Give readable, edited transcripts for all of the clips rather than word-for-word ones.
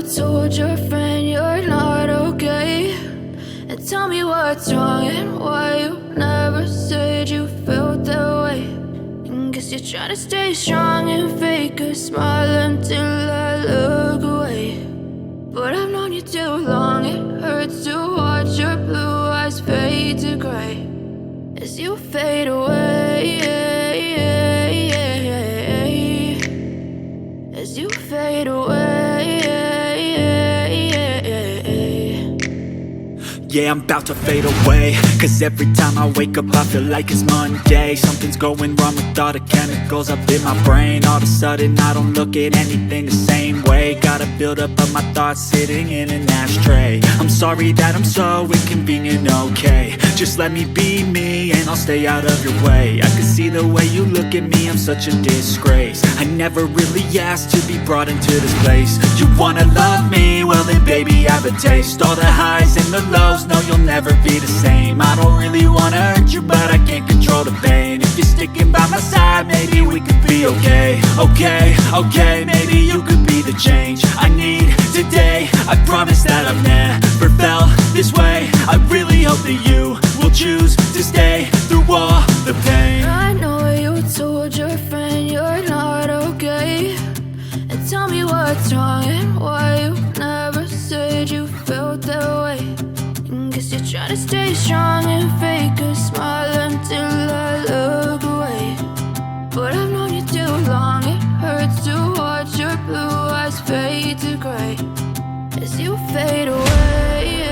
you told your friend you're not okay? And tell me what's wrong and why you never said you felt that way. And guess you're trying to stay strong and fake a smile until I look away. But I've known you too long, it hurts to watch your blue eyes fade to gray as you fade away, as you fade away. Yeah, I'm about to fade away, cause every time I wake up I feel like it's Monday. Something's going wrong with all the chemicals up in my brain. All of a sudden I don't look at anything the same way. Got a buildup of my thoughts sitting in an ashtray. I'm sorry that I'm so inconvenient, okay? Just let me be me and I'll stay out of your way. I can see the way you look at me, I'm such a disgrace. I never really asked to be brought into this place. You wanna love me? Well then baby I have a taste. All the highs and the lows, no, you'll never be the same. I don't really wanna hurt you, but I can't control the pain. If you're sticking by my side, maybe we could be okay. Okay, maybe you could be the change I need today. I promise that I've never felt this way. I really hope that you will choose to stay through all the pain. I know you told your friend you're not okay. And tell me what's wrong and why you never said you felt that way. Guess you're trying to stay strong and fake a smile until I look away. But I've known you too long, it hurts to watch your blue eyes fade to gray as you fade away,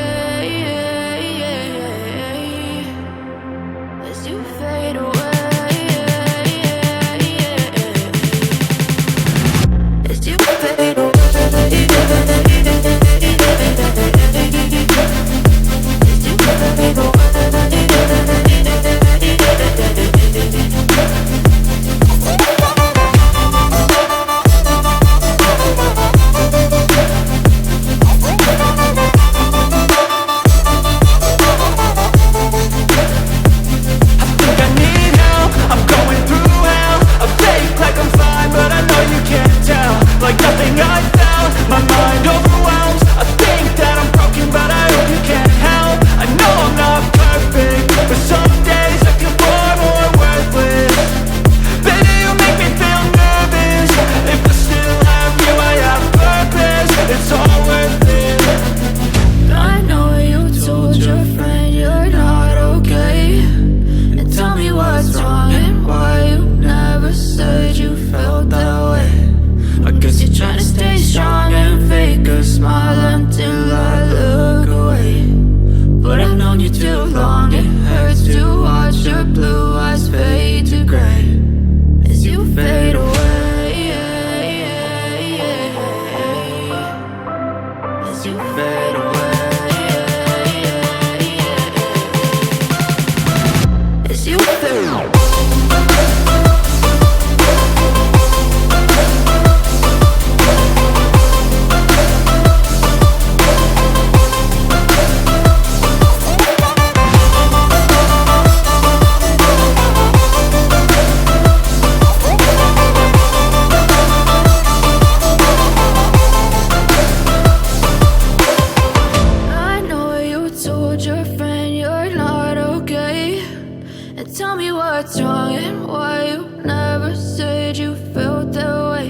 as you fade away, as you fade away. Tell me what's wrong and why you never said you felt that way.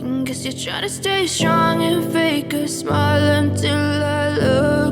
And guess you're trying to stay strong and fake a smile until I look